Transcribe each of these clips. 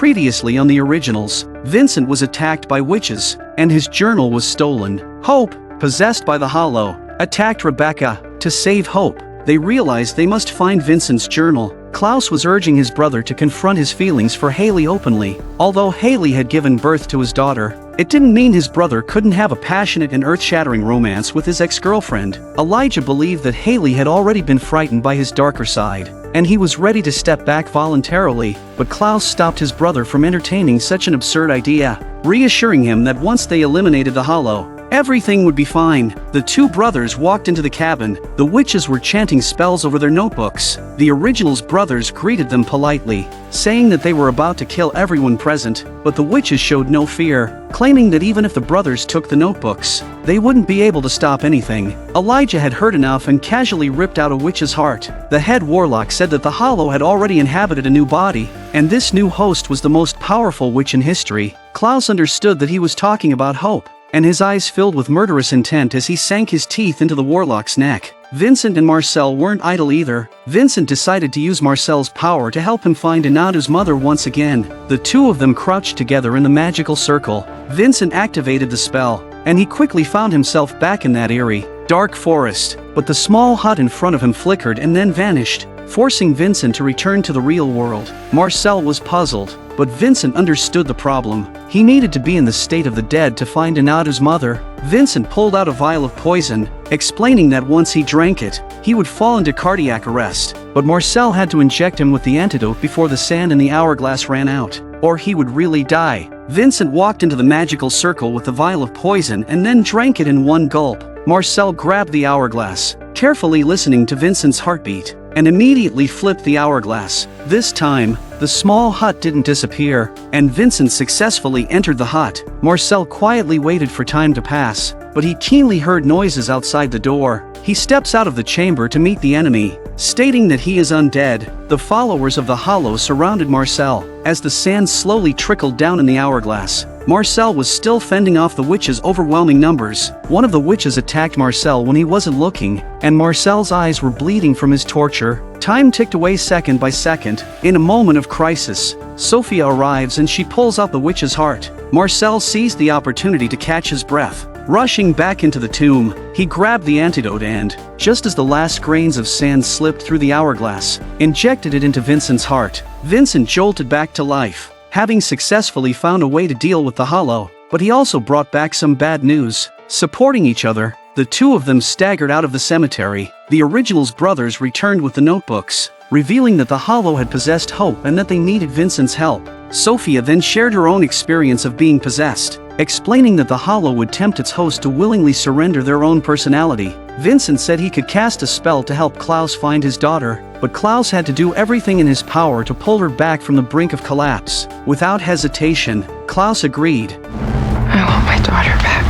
Previously on the Originals, Vincent was attacked by witches, and his journal was stolen. Hope, possessed by the Hollow, attacked Rebecca. To save Hope, they realized they must find Vincent's journal. Klaus was urging his brother to confront his feelings for Haley openly. Although Haley had given birth to his daughter, it didn't mean his brother couldn't have a passionate and earth-shattering romance with his ex-girlfriend. Elijah believed that Haley had already been frightened by his darker side, and he was ready to step back voluntarily, but Klaus stopped his brother from entertaining such an absurd idea, reassuring him that once they eliminated the Hollow, everything would be fine. The two brothers walked into the cabin. The witches were chanting spells over their notebooks. The Originals brothers greeted them politely, saying that they were about to kill everyone present, but the witches showed no fear, claiming that even if the brothers took the notebooks, they wouldn't be able to stop anything. Elijah had heard enough and casually ripped out a witch's heart. The head warlock said that the Hollow had already inhabited a new body, and this new host was the most powerful witch in history. Klaus understood that he was talking about Hope, and his eyes filled with murderous intent as he sank his teeth into the warlock's neck. Vincent and Marcel weren't idle either. Vincent decided to use Marcel's power to help him find Inadu's mother once again. The two of them crouched together in the magical circle. Vincent activated the spell, and he quickly found himself back in that eerie, dark forest. But the small hut in front of him flickered and then vanished, forcing Vincent to return to the real world. Marcel was puzzled, but Vincent understood the problem. He needed to be in the state of the dead to find Inadu's mother. Vincent pulled out a vial of poison, explaining that once he drank it, he would fall into cardiac arrest. But Marcel had to inject him with the antidote before the sand in the hourglass ran out, or he would really die. Vincent walked into the magical circle with the vial of poison and then drank it in one gulp. Marcel grabbed the hourglass, carefully listening to Vincent's heartbeat, and immediately flipped the hourglass. This time, the small hut didn't disappear, and Vincent successfully entered the hut. Marcel quietly waited for time to pass, but he keenly heard noises outside the door. He steps out of the chamber to meet the enemy, stating that he is undead. The followers of the Hollow surrounded Marcel. As the sand slowly trickled down in the hourglass, Marcel was still fending off the witches' overwhelming numbers. One of the witches attacked Marcel when he wasn't looking, and Marcel's eyes were bleeding from his torture. Time ticked away second by second. In a moment of crisis, Sophia arrives and she pulls out the witch's heart. Marcel seized the opportunity to catch his breath. Rushing back into the tomb, he grabbed the antidote and, just as the last grains of sand slipped through the hourglass, injected it into Vincent's heart. Vincent jolted back to life, having successfully found a way to deal with the Hollow, but he also brought back some bad news. Supporting each other, the two of them staggered out of the cemetery. The Originals brothers returned with the notebooks, revealing that the Hollow had possessed Hope and that they needed Vincent's help. Sophia then shared her own experience of being possessed, explaining that the Hollow would tempt its host to willingly surrender their own personality. Vincent said he could cast a spell to help Klaus find his daughter, but Klaus had to do everything in his power to pull her back from the brink of collapse. Without hesitation, Klaus agreed. I want my daughter back.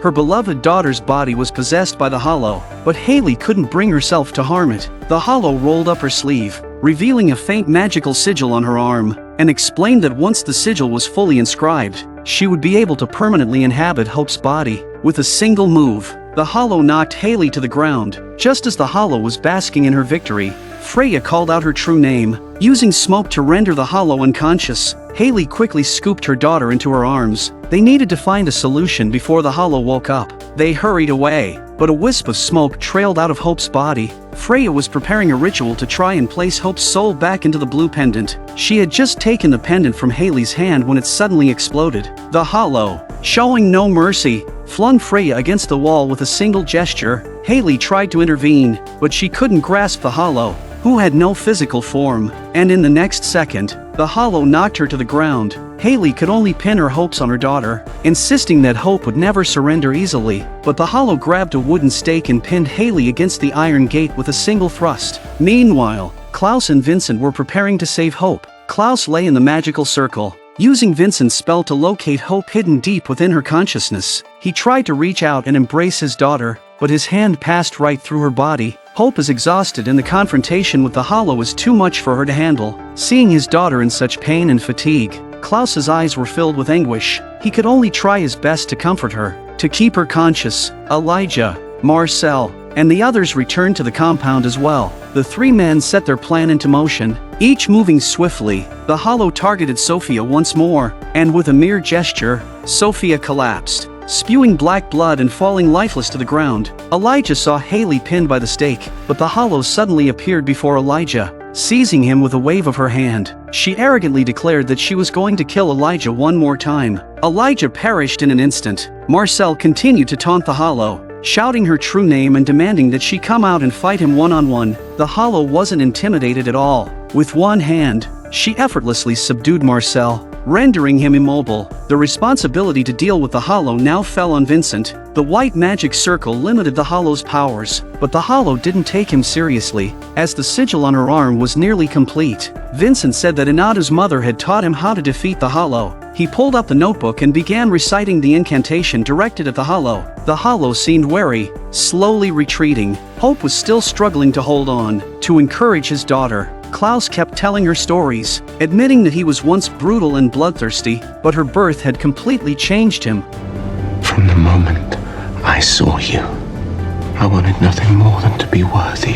Her beloved daughter's body was possessed by the Hollow, but Haley couldn't bring herself to harm it. The Hollow rolled up her sleeve, revealing a faint magical sigil on her arm, and explained that once the sigil was fully inscribed, she would be able to permanently inhabit Hope's body. With a single move, the Hollow knocked Haley to the ground. Just as the Hollow was basking in her victory, Freya called out her true name. Using smoke to render the Hollow unconscious, Haley quickly scooped her daughter into her arms. They needed to find a solution before the Hollow woke up. They hurried away, but a wisp of smoke trailed out of Hope's body. Freya was preparing a ritual to try and place Hope's soul back into the blue pendant. She had just taken the pendant from Haley's hand when it suddenly exploded. The Hollow, showing no mercy, flung Freya against the wall with a single gesture. Haley tried to intervene, but she couldn't grasp the Hollow, who had no physical form, and in the next second, the Hollow knocked her to the ground. Haley could only pin her hopes on her daughter, insisting that Hope would never surrender easily, but the Hollow grabbed a wooden stake and pinned Haley against the iron gate with a single thrust. Meanwhile, Klaus and Vincent were preparing to save Hope. Klaus lay in the magical circle, using Vincent's spell to locate Hope hidden deep within her consciousness. He tried to reach out and embrace his daughter, but his hand passed right through her body. Hope is exhausted and the confrontation with the Hollow is too much for her to handle. Seeing his daughter in such pain and fatigue, Klaus's eyes were filled with anguish. He could only try his best to comfort her, to keep her conscious. Elijah, Marcel, and the others returned to the compound as well. The three men set their plan into motion, each moving swiftly. The hollow targeted Sophia once more, and with a mere gesture, Sophia collapsed, spewing black blood and falling lifeless to the ground. Elijah saw Haley pinned by the stake, but the hollow suddenly appeared before Elijah, seizing him with a wave of her hand. She arrogantly declared that she was going to kill Elijah one more time. Elijah perished in an instant. Marcel continued to taunt the hollow, shouting her true name and demanding that she come out and fight him one-on-one. The hollow wasn't intimidated at all. With one hand, she effortlessly subdued Marcel, rendering him immobile. The responsibility to deal with the hollow now fell on Vincent. The white magic circle limited the hollow's powers, but the hollow didn't take him seriously. As the sigil on her arm was nearly complete, Vincent said that Inada's mother had taught him how to defeat the hollow. He pulled up the notebook and began reciting the incantation directed at the hollow. The hollow seemed wary, slowly retreating. Hope was still struggling to hold on. To encourage his daughter, Klaus kept telling her stories, admitting that he was once brutal and bloodthirsty, but her birth had completely changed him. From the moment I saw you, I wanted nothing more than to be worthy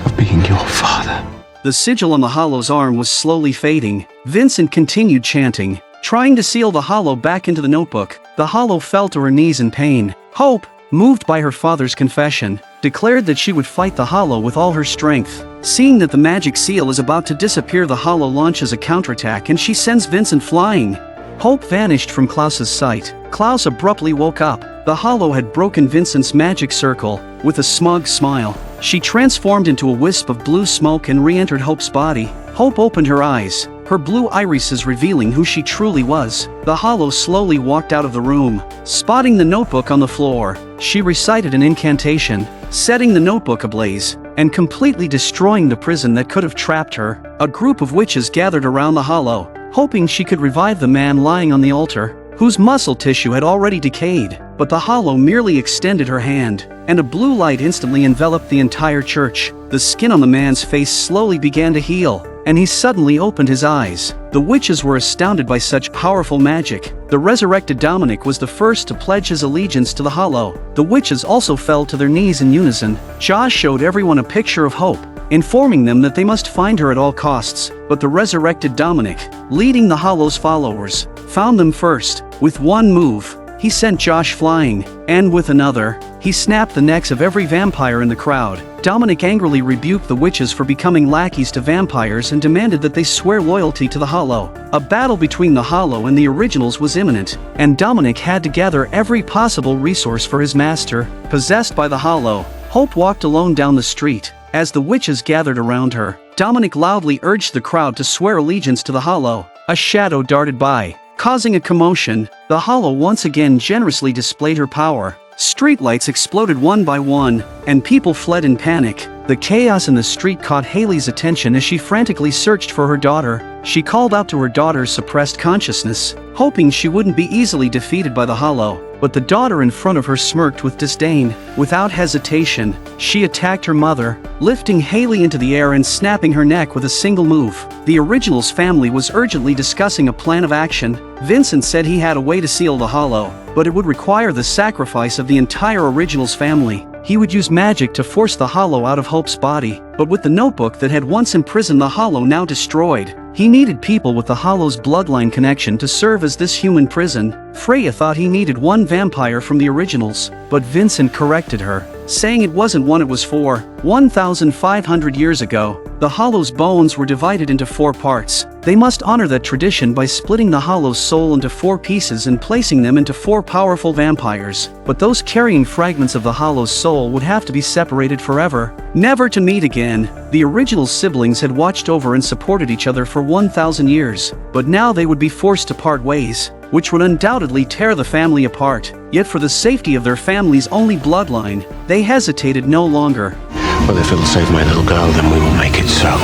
of being your father. The sigil on the hollow's arm was slowly fading. Vincent continued chanting, trying to seal the hollow back into the notebook. The hollow fell to her knees in pain. Hope, moved by her father's confession, declared that she would fight the hollow with all her strength. Seeing that the magic seal is about to disappear, the hollow launches a counterattack and she sends Vincent flying. Hope vanished from Klaus's sight. Klaus abruptly woke up. The hollow had broken Vincent's magic circle. With a smug smile, she transformed into a wisp of blue smoke and re-entered Hope's body. Hope opened her eyes, her blue irises revealing who she truly was. The hollow slowly walked out of the room. Spotting the notebook on the floor, she recited an incantation, setting the notebook ablaze, and completely destroying the prison that could have trapped her. A group of witches gathered around the hollow, hoping she could revive the man lying on the altar, whose muscle tissue had already decayed. But the hollow merely extended her hand, and a blue light instantly enveloped the entire church. The skin on the man's face slowly began to heal, and he suddenly opened his eyes. The witches were astounded by such powerful magic. The resurrected Dominic was the first to pledge his allegiance to the hollow. The witches also fell to their knees in unison. Josh showed everyone a picture of Hope, informing them that they must find her at all costs. But the resurrected Dominic, leading the hollow's followers, found them first. With one move, he sent Josh flying, and with another, he snapped the necks of every vampire in the crowd. Dominic angrily rebuked the witches for becoming lackeys to vampires and demanded that they swear loyalty to the hollow. A battle between the hollow and the originals was imminent, and Dominic had to gather every possible resource for his master. Possessed by the hollow, Hope walked alone down the street. As the witches gathered around her, Dominic loudly urged the crowd to swear allegiance to the hollow. A shadow darted by, causing a commotion. The hollow once again generously displayed her power. Streetlights exploded one by one, and people fled in panic. The chaos in the street caught Haley's attention as she frantically searched for her daughter. She called out to her daughter's suppressed consciousness, hoping she wouldn't be easily defeated by the hollow. But the daughter in front of her smirked with disdain. Without hesitation, she attacked her mother, lifting Haley into the air and snapping her neck with a single move. The Originals family was urgently discussing a plan of action. Vincent said he had a way to seal the hollow, but it would require the sacrifice of the entire Originals family. He would use magic to force the hollow out of Hope's body, but with the notebook that had once imprisoned the hollow now destroyed, he needed people with the hollow's bloodline connection to serve as this human prison. Freya thought he needed one vampire from the Originals, but Vincent corrected her, saying it wasn't one it was for. 1,500 years ago, the hollow's bones were divided into 4 parts. They must honor that tradition by splitting the hollow's soul into 4 pieces and placing them into 4 powerful vampires. But those carrying fragments of the hollow's soul would have to be separated forever, never to meet again. The original siblings had watched over and supported each other for 1,000 years, but now they would be forced to part ways, which would undoubtedly tear the family apart. Yet for the safety of their family's only bloodline, they hesitated no longer. Well, if it'll save my little girl, then we will make it so.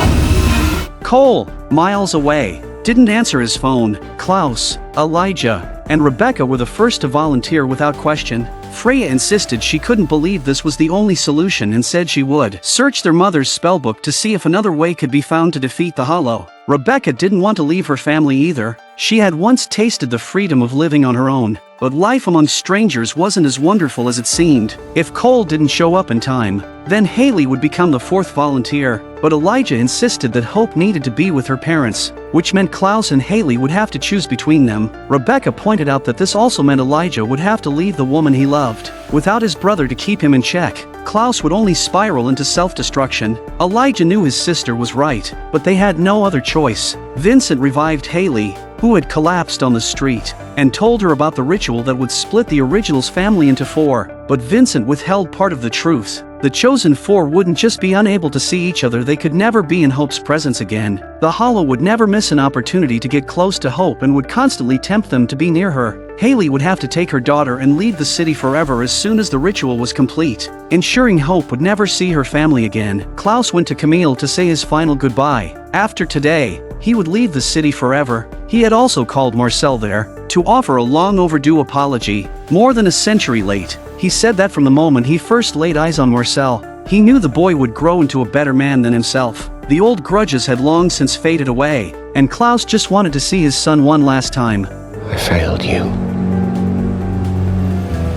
Cole, miles away, didn't answer his phone. Klaus, Elijah, and Rebecca were the first to volunteer without question. Freya insisted she couldn't believe this was the only solution and said she would search their mother's spellbook to see if another way could be found to defeat the hollow. Rebecca didn't want to leave her family either. She had once tasted the freedom of living on her own, but but life among strangers wasn't as wonderful as it seemed. If Cole didn't show up in time, then Haley would become the fourth volunteer, but Elijah insisted that Hope needed to be with her parents, which meant Klaus and Haley would have to choose between them. Rebecca pointed out that this also meant Elijah would have to leave the woman he loved. Without his brother to keep him in check, Klaus would only spiral into self-destruction. Elijah knew his sister was right, but they had no other choice. Vincent revived Haley, who had collapsed on the street, and told her about the ritual that would split the Originals family into four, but Vincent withheld part of the truth. The chosen four wouldn't just be unable to see each other, they could never be in Hope's presence again. The Hollow would never miss an opportunity to get close to Hope and would constantly tempt them to be near her. Haley would have to take her daughter and leave the city forever as soon as the ritual was complete, ensuring Hope would never see her family again. Klaus went to Camille to say his final goodbye. After today, he would leave the city forever. He had also called Marcel there to offer a long overdue apology, more than a century late. He said that from the moment he first laid eyes on Marcel, he knew the boy would grow into a better man than himself. The old grudges had long since faded away, and Klaus just wanted to see his son one last time. I failed you,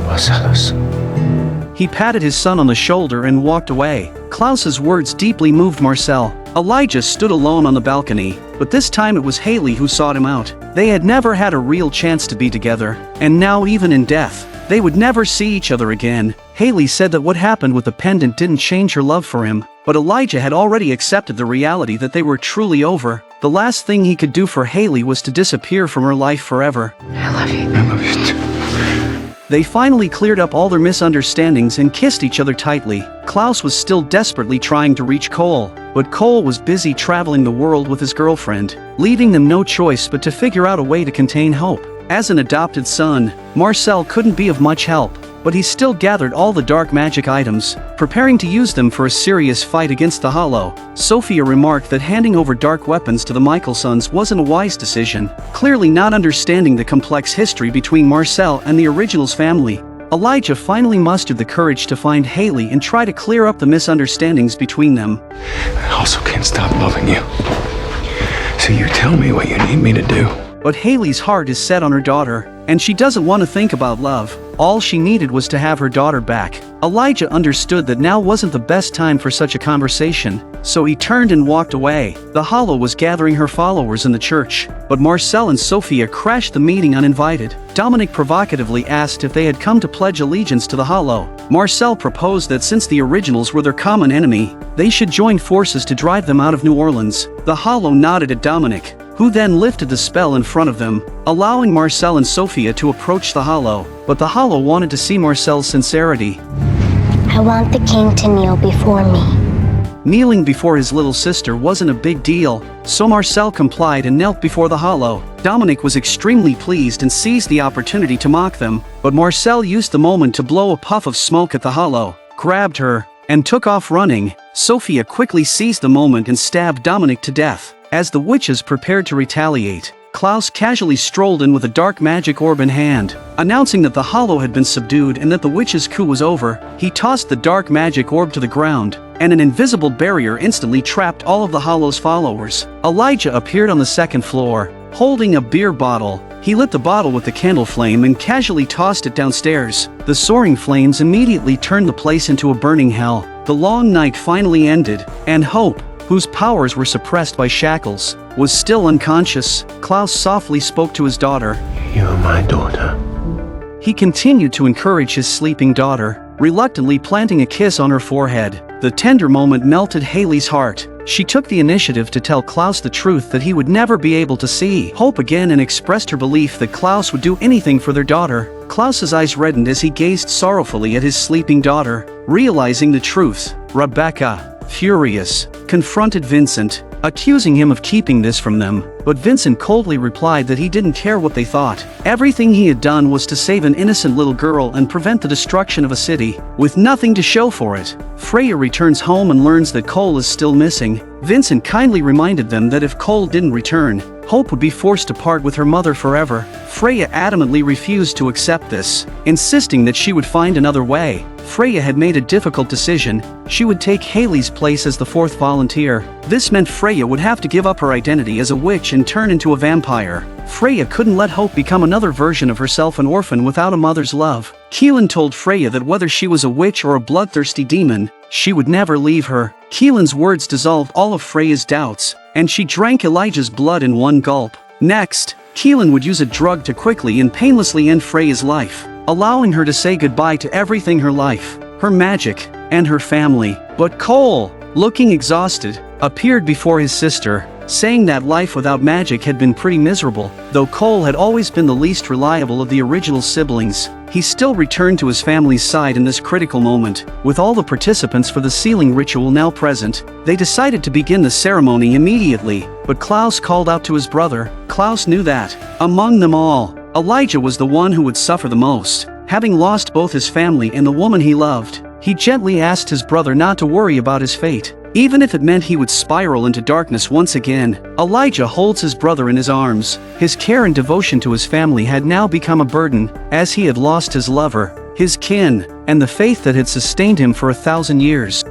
Marcellus. He patted his son on the shoulder and walked away. Klaus's words deeply moved Marcel. Elijah stood alone on the balcony, but this time it was Haley who sought him out. They had never had a real chance to be together, and now even in death, they would never see each other again. Haley said that what happened with the pendant didn't change her love for him, but Elijah had already accepted the reality that they were truly over. The last thing he could do for Haley was to disappear from her life forever. I love you. I love you too. They finally cleared up all their misunderstandings and kissed each other tightly. Klaus was still desperately trying to reach Cole, but Cole was busy traveling the world with his girlfriend, leaving them no choice but to figure out a way to contain Hope. As an adopted son, Marcel couldn't be of much help, but he still gathered all the dark magic items, preparing to use them for a serious fight against the Hollow. Sophia remarked that handing over dark weapons to the Michaelsons wasn't a wise decision, clearly not understanding the complex history between Marcel and the Originals family. Elijah finally mustered the courage to find Haley and try to clear up the misunderstandings between them. I also can't stop loving you. So you tell me what you need me to do. But Haley's heart is set on her daughter, and she doesn't want to think about love. All she needed was to have her daughter back. Elijah understood that now wasn't the best time for such a conversation, so he turned and walked away. The Hollow was gathering her followers in the church, but Marcel and Sophia crashed the meeting uninvited. Dominic provocatively asked if they had come to pledge allegiance to the Hollow. Marcel proposed that since the Originals were their common enemy, they should join forces to drive them out of New Orleans. The Hollow nodded at Dominic, who then lifted the spell in front of them, allowing Marcel and Sophia to approach the Hollow. But the Hollow wanted to see Marcel's sincerity. I want the king to kneel before me. Kneeling before his little sister wasn't a big deal, so Marcel complied and knelt before the Hollow. Dominic was extremely pleased and seized the opportunity to mock them, but Marcel used the moment to blow a puff of smoke at the Hollow, grabbed her, and took off running. Sophia quickly seized the moment and stabbed Dominic to death. As the witches prepared to retaliate, Klaus casually strolled in with a dark magic orb in hand, announcing that the Hollow had been subdued and that the witches' coup was over. He tossed the dark magic orb to the ground, and an invisible barrier instantly trapped all of the Hollow's followers. Elijah appeared on the second floor, holding a beer bottle. He lit the bottle with the candle flame and casually tossed it downstairs. The soaring flames immediately turned the place into a burning hell. The long night finally ended, and Hope, whose powers were suppressed by shackles, was still unconscious. Klaus softly spoke to his daughter. You are my daughter. He continued to encourage his sleeping daughter, reluctantly planting a kiss on her forehead. The tender moment melted Haley's heart. She took the initiative to tell Klaus the truth that he would never be able to see Hope again and expressed her belief that Klaus would do anything for their daughter. Klaus's eyes reddened as he gazed sorrowfully at his sleeping daughter, realizing the truth. Rebecca, furious, confronted Vincent, accusing him of keeping this from them, but Vincent coldly replied that he didn't care what they thought. Everything he had done was to save an innocent little girl and prevent the destruction of a city, with nothing to show for it. Freya returns home and learns that Cole is still missing. Vincent kindly reminded them that if Cole didn't return, Hope would be forced to part with her mother forever. Freya adamantly refused to accept this, insisting that she would find another way. Freya had made a difficult decision. She would take Haley's place as the fourth volunteer. This meant Freya would have to give up her identity as a witch and turn into a vampire. Freya couldn't let Hope become another version of herself, an orphan without a mother's love. Keelan told Freya that whether she was a witch or a bloodthirsty demon, she would never leave her. Keelan's words dissolved all of Freya's doubts, and she drank Elijah's blood in one gulp. Next, Keelan would use a drug to quickly and painlessly end Freya's life, allowing her to say goodbye to everything: her life, her magic, and her family. But Cole, looking exhausted, appeared before his sister, saying that life without magic had been pretty miserable. Though Cole had always been the least reliable of the original siblings, he still returned to his family's side in this critical moment. With all the participants for the sealing ritual now present, they decided to begin the ceremony immediately, but Klaus called out to his brother. Klaus knew that, among them all, Elijah was the one who would suffer the most. Having lost both his family and the woman he loved, he gently asked his brother not to worry about his fate, even if it meant he would spiral into darkness once again. Elijah holds his brother in his arms. His care and devotion to his family had now become a burden, as he had lost his lover, his kin, and the faith that had sustained him for 1,000 years.